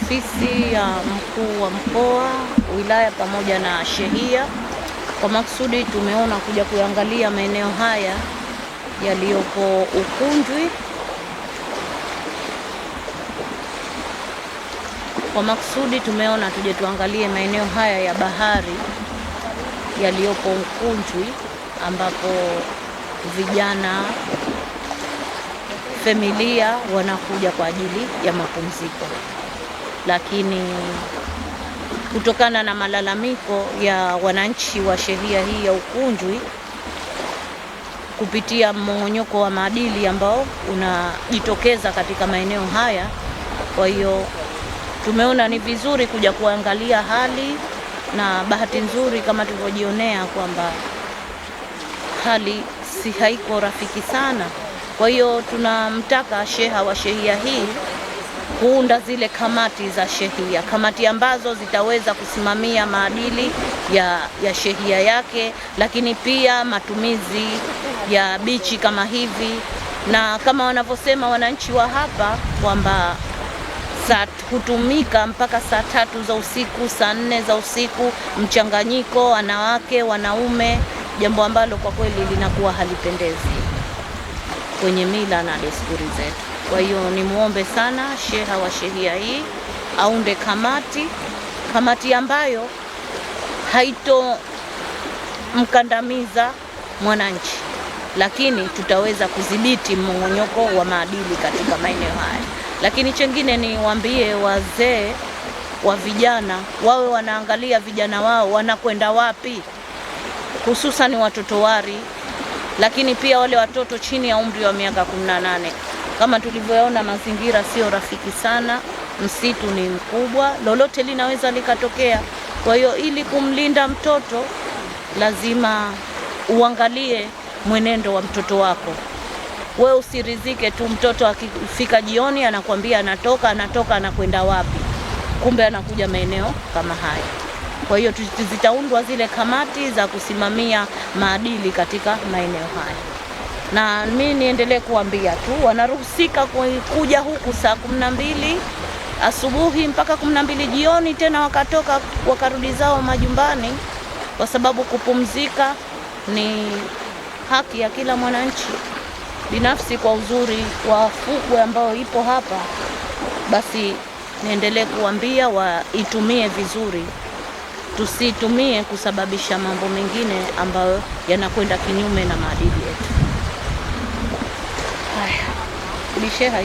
ofisi ya mkuu wa mkoa, wilaya pamoja na shehia. Kwa maksudi tumeona kuja kuangalia maeneo haya yaliyopo Ukunjwi. Kwa maksudi tumeona tuje tuangalie maeneo haya ya bahari yaliyopo Ukunjwi, ambapo vijana, familia wanakuja kwa ajili ya mapumziko. Lakini kutokana na malalamiko ya wananchi wa shehia hii ya Ukunjwi kupitia mmong'onyoko wa maadili ambao unajitokeza katika maeneo haya, kwa hiyo tumeona ni vizuri kuja kuangalia hali, na bahati nzuri kama tulivyojionea kwamba hali si haiko rafiki sana. Kwa hiyo tunamtaka sheha wa shehia hii kuunda zile kamati za shehia, kamati ambazo zitaweza kusimamia maadili ya shehia yake, lakini pia matumizi ya bichi kama hivi, na kama wanavyosema wananchi wa hapa kwamba hutumika mpaka saa 3 za usiku, saa 4 za usiku, mchanganyiko wanawake wanaume, jambo ambalo kwa kweli linakuwa halipendezi kwenye mila na desturi zetu. Kwa hiyo nimuombe sana sheha wa shehia hii aunde kamati ambayo haitomkandamiza mwananchi, lakini tutaweza kudhibiti mmong'onyoko wa maadili katika maeneo haya. Lakini chengine niwaambie wazee wa vijana wawe wanaangalia vijana wao wanakwenda wapi, hususan watoto wari, lakini pia wale watoto chini ya umri wa miaka 18. Kama tulivyoona mazingira sio rafiki sana, msitu ni mkubwa, lolote linaweza likatokea. Kwa hiyo ili kumlinda mtoto lazima uangalie mwenendo wa mtoto wako. Wewe usirizike tu mtoto akifika jioni anakuambia anatoka anakwenda wapi, kumbe anakuja maeneo kama haya. Kwa hiyo zitaundwa zile kamati za kusimamia maadili katika maeneo haya, na mimi niendelee kuambia tu wanaruhusika kuja huku saa 12 asubuhi mpaka 12 jioni, tena wakatoka wakarudi zao majumbani, kwa sababu kupumzika ni haki ya kila mwananchi. Binafsi kwa uzuri wa fukwe ambao ipo hapa, basi niendelee kuambia waitumie vizuri, tusitumie kusababisha mambo mengine ambayo yanakwenda kinyume na maadili yetu. Haya, bisheha.